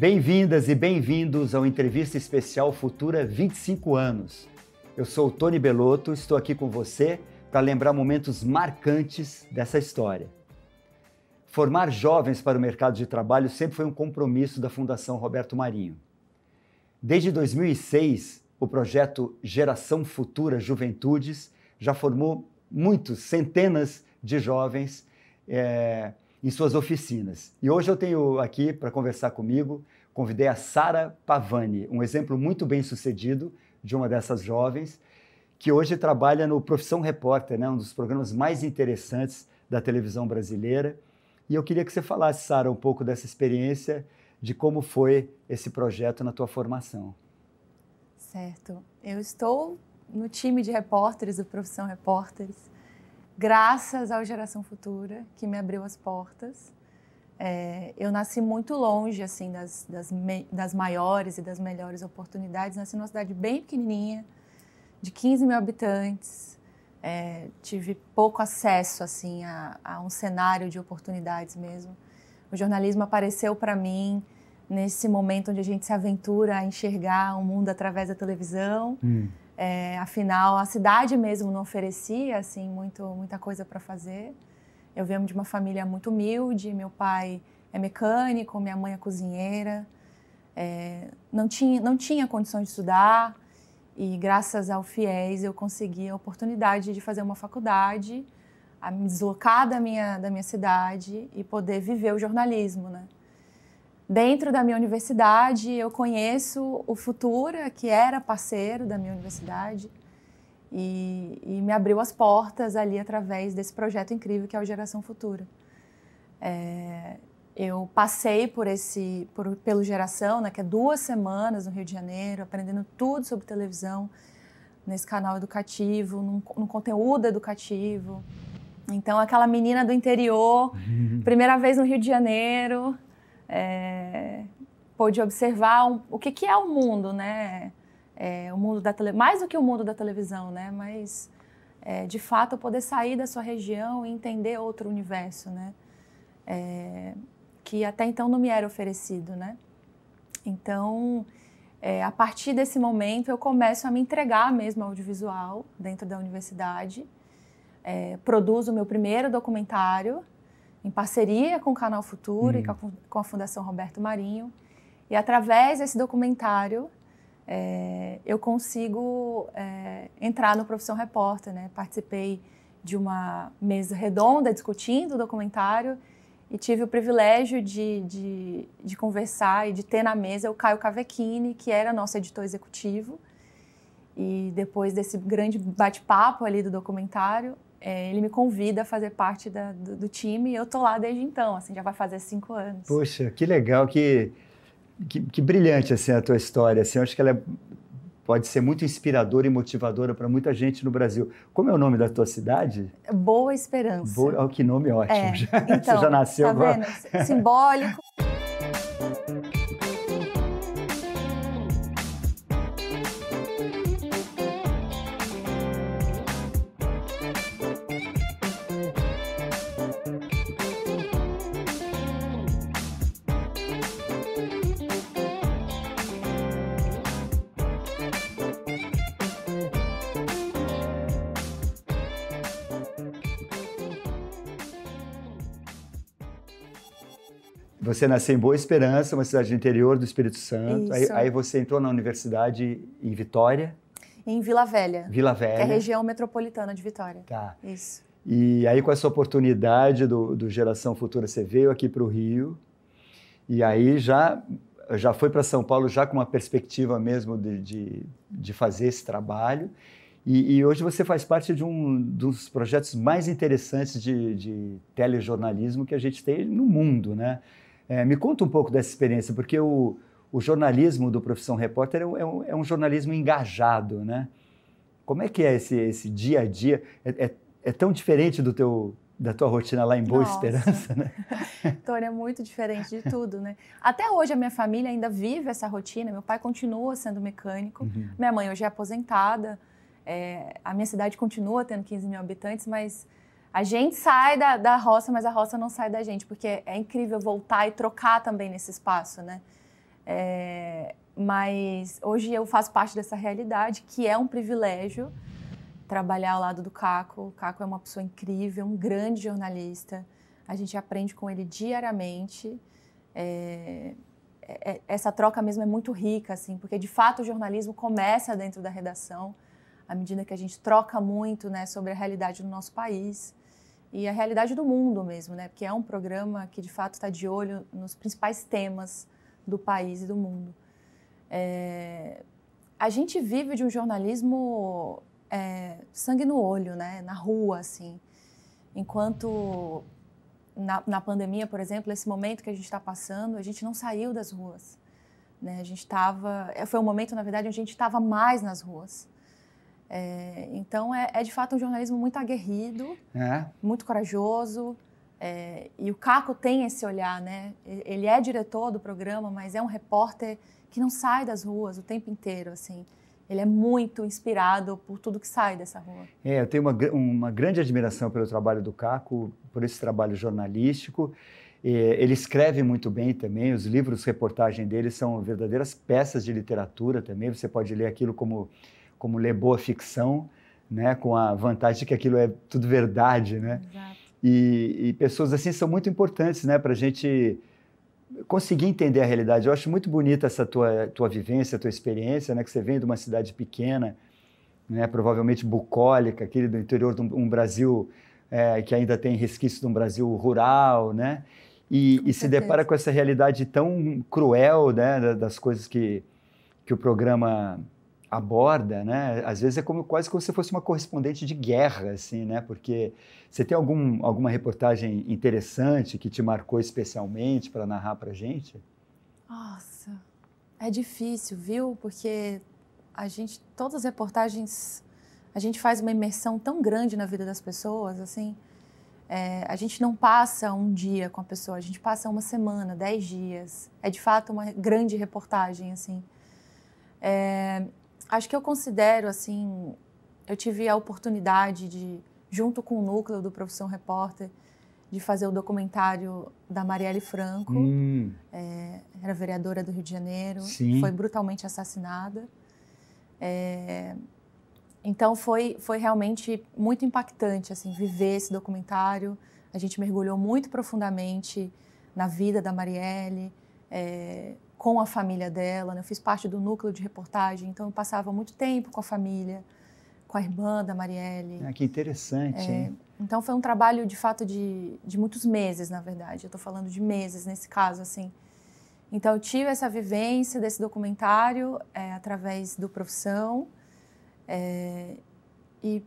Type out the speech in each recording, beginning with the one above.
Bem-vindas e bem-vindos ao Entrevista Especial Futura 25 anos. Eu sou o Tony Belotto, estou aqui com você para lembrar momentos marcantes dessa história. Formar jovens para o mercado de trabalho sempre foi um compromisso da Fundação Roberto Marinho. Desde 2006, o projeto Geração Futura Juventudes já formou centenas de jovens em suas oficinas. E hoje eu tenho aqui para conversar comigo, convidei a Sara Pavani, um exemplo muito bem sucedido de uma dessas jovens, que hoje trabalha no Profissão Repórter, né, um dos programas mais interessantes da televisão brasileira. E eu queria que você falasse, Sara, um pouco dessa experiência, de como foi esse projeto na tua formação. Certo. Eu estou no time de repórteres do Profissão Repórteres, graças ao Geração Futura, que me abriu as portas. Eu nasci muito longe assim, das maiores e das melhores oportunidades. Nasci numa cidade bem pequenininha, de 15 mil habitantes. Tive pouco acesso assim, a um cenário de oportunidades mesmo. O jornalismo apareceu para mim nesse momento onde a gente se aventura a enxergar o mundo através da televisão. Afinal, a cidade mesmo não oferecia assim, muita coisa para fazer. Eu venho de uma família muito humilde, meu pai é mecânico, minha mãe é cozinheira. Não tinha condições de estudar e, graças ao FIES, eu consegui a oportunidade de fazer uma faculdade, a me deslocar da minha cidade e poder viver o jornalismo, né? Dentro da minha universidade, eu conheço o Futura, que era parceiro da minha universidade, e me abriu as portas ali através desse projeto incrível que é o Geração Futura. Eu passei pelo Geração, né, que é 2 semanas no Rio de Janeiro, aprendendo tudo sobre televisão, nesse canal educativo, num conteúdo educativo. Então, aquela menina do interior, primeira vez no Rio de Janeiro, pôde observar o que é o mundo, né? O mundo da mais do que o mundo da televisão, né? Mas, de fato, poder sair da sua região e entender outro universo, né? Que até então não me era oferecido, né? Então, a partir desse momento, eu começo a me entregar mesmo ao audiovisual dentro da universidade. Produzo o meu primeiro documentário em parceria com o Canal Futuro e com a Fundação Roberto Marinho. E, através desse documentário, eu consigo entrar no Profissão Repórter, né? Participei de uma mesa redonda discutindo o documentário e tive o privilégio de conversar e de ter na mesa o Caio Cavecchini, que era nosso editor executivo. E depois desse grande bate-papo ali do documentário, ele me convida a fazer parte do time e eu tô lá desde então, assim, já vai fazer 5 anos. Poxa, que legal, que brilhante assim, a tua história. Assim, eu acho que ela pode ser muito inspiradora e motivadora para muita gente no Brasil. Como é o nome da tua cidade? Boa Esperança. Que nome ótimo. Então, você já nasceu tá vendo? Simbólico. Você nasceu em Boa Esperança, uma cidade do interior do Espírito Santo. Aí você entrou na universidade em Vitória? Em Vila Velha. Vila Velha. Que é a região metropolitana de Vitória. Tá. Isso. E aí, com essa oportunidade do Geração Futura, você veio aqui para o Rio. E aí já foi para São Paulo já com uma perspectiva mesmo de fazer esse trabalho. E hoje você faz parte de um dos projetos mais interessantes de telejornalismo que a gente tem no mundo, né? Me conta um pouco dessa experiência, porque o jornalismo do Profissão Repórter é um jornalismo engajado, né? Como é que é esse dia a dia? É tão diferente da tua rotina lá em Boa Esperança, né? Tony, é muito diferente de tudo, né? Até hoje a minha família ainda vive essa rotina. Meu pai continua sendo mecânico, minha mãe hoje é aposentada. A minha cidade continua tendo 15 mil habitantes, mas a gente sai da roça, mas a roça não sai da gente, porque é incrível voltar e trocar também nesse espaço, né? Mas hoje eu faço parte dessa realidade, que é um privilégio trabalhar ao lado do Caco. O Caco é uma pessoa incrível, um grande jornalista. A gente aprende com ele diariamente. Essa troca mesmo é muito rica, assim, porque de fato o jornalismo começa dentro da redação, à medida que a gente troca muito, né, sobre a realidade do nosso país e a realidade do mundo mesmo, né, porque é um programa que de fato está de olho nos principais temas do país e do mundo. A gente vive de um jornalismo sangue no olho, né, na rua, assim, enquanto na pandemia, por exemplo, esse momento que a gente está passando, a gente não saiu das ruas, né? A gente estava... Foi um momento, na verdade, onde a gente estava mais nas ruas. Então, de fato um jornalismo muito aguerrido, muito corajoso. E o Caco tem esse olhar, né? Ele é diretor do programa, mas é um repórter que não sai das ruas o tempo inteiro, assim. Ele é muito inspirado por tudo que sai dessa rua. Eu tenho uma grande admiração pelo trabalho do Caco, por esse trabalho jornalístico. Ele escreve muito bem também, os livros, reportagem dele são verdadeiras peças de literatura também. Você pode ler aquilo como ler boa ficção, né? Com a vantagem de que aquilo é tudo verdade, né? Exato. E pessoas assim são muito importantes, né? Para a gente conseguir entender a realidade. Eu acho muito bonita essa tua vivência, a tua experiência, né? Que você vem de uma cidade pequena, né? Provavelmente bucólica, aquele do interior de um Brasil que ainda tem resquícios de um Brasil rural, né? E se depara com essa realidade tão cruel, né? Das coisas que o programa aborda, né? Às vezes é quase como se fosse uma correspondente de guerra, assim, né? Porque você tem alguma reportagem interessante que te marcou especialmente para narrar para a gente? Nossa, é difícil, viu? Porque todas as reportagens, a gente faz uma imersão tão grande na vida das pessoas, assim. A gente não passa um dia com a pessoa, a gente passa uma semana, 10 dias. É de fato uma grande reportagem, assim. Acho que eu considero, assim, eu tive a oportunidade de, junto com o núcleo do Profissão Repórter, de fazer o documentário da Marielle Franco. Era vereadora do Rio de Janeiro, Sim. Foi brutalmente assassinada. Então foi realmente muito impactante, assim, viver esse documentário. A gente mergulhou muito profundamente na vida da Marielle, com a família dela, né? Eu fiz parte do núcleo de reportagem, então eu passava muito tempo com a família, com a irmã da Marielle. Que interessante, hein? Então foi um trabalho, de fato, de muitos meses, na verdade. Eu estou falando de meses nesse caso, assim. Então eu tive essa vivência desse documentário através do Profissão. E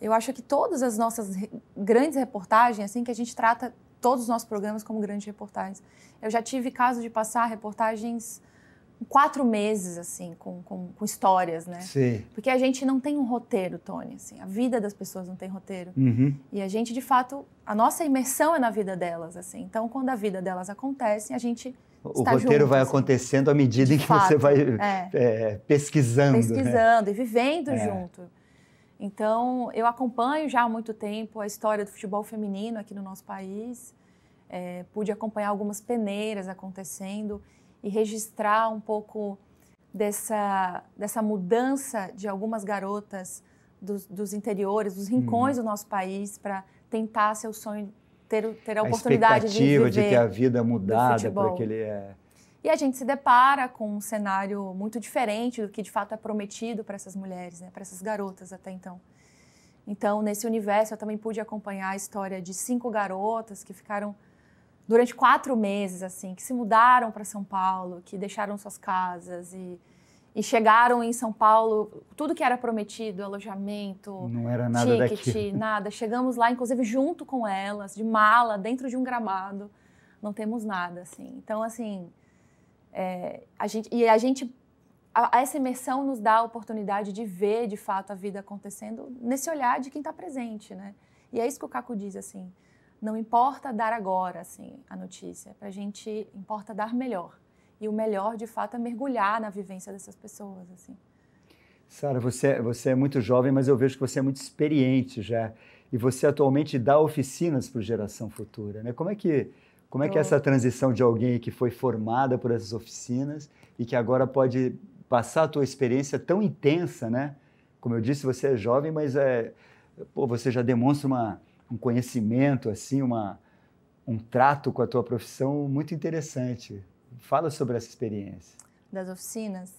eu acho que todas as nossas grandes reportagens, assim, que a gente trata todos os nossos programas como grandes reportagens. Eu já tive caso de passar reportagens 4 meses, assim, com histórias, né? Sim. Porque a gente não tem um roteiro, Tony, assim, a vida das pessoas não tem roteiro. Uhum. E a gente, de fato, a nossa imersão é na vida delas, assim. Então, quando a vida delas acontece, a gente o roteiro junto, vai assim, acontecendo à medida em que fato, você vai pesquisando. Pesquisando, né? E vivendo junto. Então, eu acompanho já há muito tempo a história do futebol feminino aqui no nosso país. Pude acompanhar algumas peneiras acontecendo e registrar um pouco dessa mudança de algumas garotas dos interiores, dos rincões do nosso país, para tentar seu sonho, ter a oportunidade de viver. A expectativa de ter a vida mudada para aquele... E a gente se depara com um cenário muito diferente do que de fato é prometido para essas mulheres, né? Para essas garotas até então. Então, nesse universo, eu também pude acompanhar a história de 5 garotas que ficaram durante 4 meses, assim, que se mudaram para São Paulo, que deixaram suas casas e chegaram em São Paulo, tudo que era prometido, alojamento, não era nada ticket, daquilo. Nada. Chegamos lá, inclusive, junto com elas, de mala, dentro de um gramado, não temos nada, assim. Então, assim, essa imersão nos dá a oportunidade de ver, de fato, a vida acontecendo nesse olhar de quem está presente, né? E é isso que o Caco diz, assim, não importa dar agora, assim, a notícia, pra gente importa dar melhor. E o melhor, de fato, é mergulhar na vivência dessas pessoas, assim. Sara, você é muito jovem, mas eu vejo que você é muito experiente já. E você atualmente dá oficinas para o Geração Futura, né? Como é Como é que é essa transição de alguém que foi formada por essas oficinas e que agora pode passar a tua experiência tão intensa, né? Como eu disse, você é jovem, mas você já demonstra um conhecimento, assim, um trato com a tua profissão muito interessante. Fala sobre essa experiência. Das oficinas?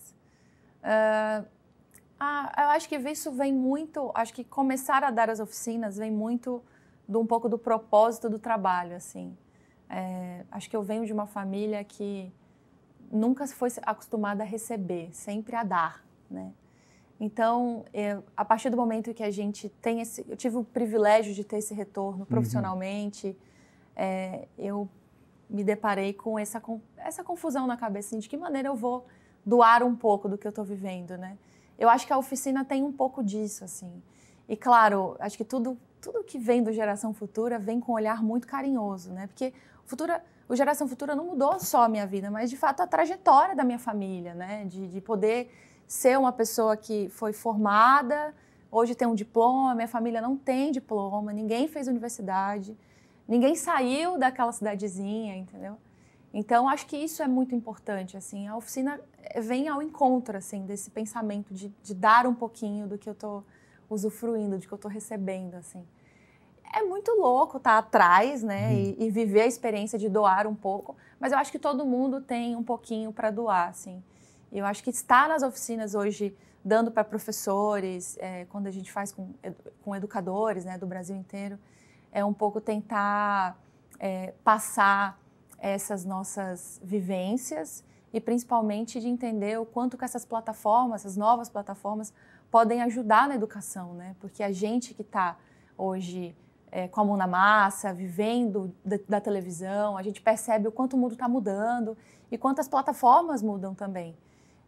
Eu acho que isso vem muito... Acho que começar a dar as oficinas vem muito um pouco do propósito do trabalho, assim. Acho que eu venho de uma família que nunca foi acostumada a receber, sempre a dar, né? Então, a partir do momento que a gente tem eu tive o privilégio de ter esse retorno profissionalmente, eu me deparei com essa confusão na cabeça, assim, de que maneira eu vou doar um pouco do que eu estou vivendo, né? Eu acho que a oficina tem um pouco disso, assim. E, claro, acho que tudo que vem do Geração Futura vem com um olhar muito carinhoso, né? Porque o Geração Futura não mudou só a minha vida, mas, de fato, a trajetória da minha família, né? De poder ser uma pessoa que foi formada, hoje tem um diploma, minha família não tem diploma, ninguém fez universidade, ninguém saiu daquela cidadezinha, entendeu? Então, acho que isso é muito importante, assim. A oficina vem ao encontro, assim, desse pensamento de dar um pouquinho do que eu estou usufruindo, do que eu estou recebendo, assim. É muito louco estar atrás, né, e viver a experiência de doar um pouco, mas eu acho que todo mundo tem um pouquinho para doar, assim. Eu acho que estar nas oficinas hoje, dando para professores, quando a gente faz com educadores, né, do Brasil inteiro, é um pouco tentar passar essas nossas vivências e principalmente de entender o quanto que essas plataformas, essas novas plataformas, podem ajudar na educação, né? Porque a gente que está hoje com a mão na massa, vivendo da televisão, a gente percebe o quanto o mundo está mudando e quanto as plataformas mudam também.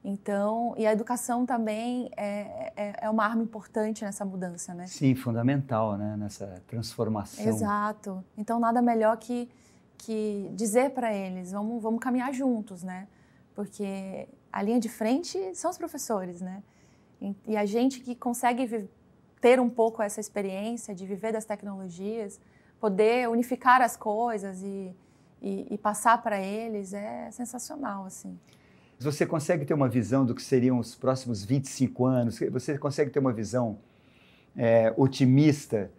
Então, e a educação também é uma arma importante nessa mudança, né? Sim, fundamental, né? Nessa transformação. Exato. Então, nada melhor que dizer para eles, vamos caminhar juntos, né? Porque a linha de frente são os professores, né? E a gente que consegue ter um pouco essa experiência de viver das tecnologias, poder unificar as coisas e passar para eles é sensacional, assim. Você consegue ter uma visão do que seriam os próximos 25 anos? Você consegue ter uma visão otimista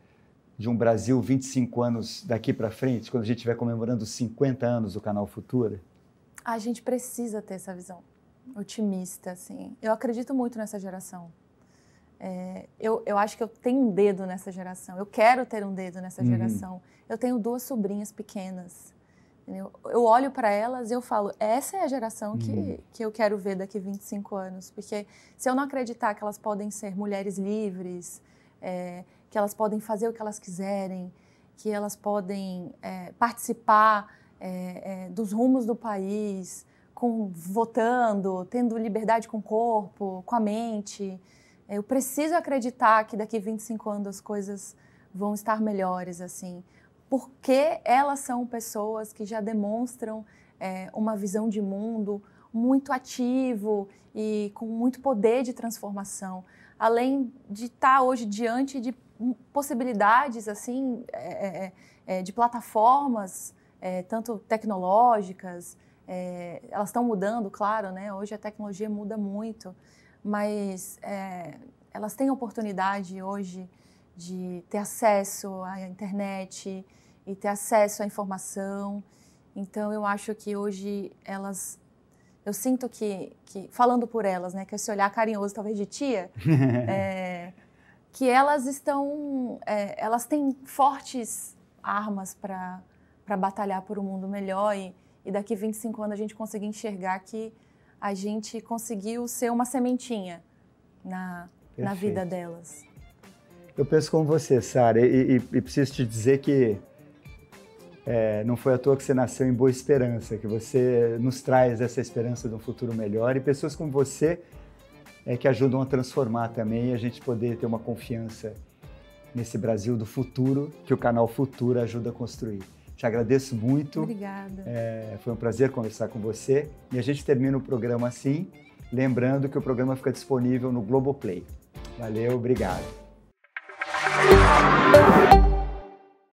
de um Brasil 25 anos daqui para frente, quando a gente estiver comemorando os 50 anos do Canal Futura? A gente precisa ter essa visão otimista, assim. Eu acredito muito nessa geração. Eu acho que eu tenho um dedo nessa geração. Eu quero ter um dedo nessa geração. Eu tenho 2 sobrinhas pequenas. Entendeu? Eu olho para elas e eu falo, essa é a geração que eu quero ver daqui 25 anos. Porque se eu não acreditar que elas podem ser mulheres livres, que elas podem fazer o que elas quiserem, que elas podem participar dos rumos do país, votando, tendo liberdade com o corpo, com a mente. Eu preciso acreditar que daqui 25 anos as coisas vão estar melhores, assim. Porque elas são pessoas que já demonstram uma visão de mundo muito ativo e com muito poder de transformação. Além de estar hoje diante de possibilidades assim, de plataformas, tanto tecnológicas, elas estão mudando, claro, né? Hoje a tecnologia muda muito, mas elas têm oportunidade hoje de ter acesso à internet e ter acesso à informação. Então, eu acho que hoje eu sinto que falando por elas, né, que esse olhar carinhoso, talvez de tia, que elas elas têm fortes armas para batalhar por um mundo melhor e daqui 25 anos a gente conseguir enxergar que a gente conseguiu ser uma sementinha na vida delas. Eu penso como você, Sara, e preciso te dizer que não foi à toa que você nasceu em Boa Esperança, que você nos traz essa esperança de um futuro melhor e pessoas como você que ajudam a transformar também e a gente poder ter uma confiança nesse Brasil do futuro que o Canal Futura ajuda a construir. Te agradeço muito. Obrigada. Foi um prazer conversar com você e a gente termina o programa assim, lembrando que o programa fica disponível no Globoplay. Valeu, obrigado.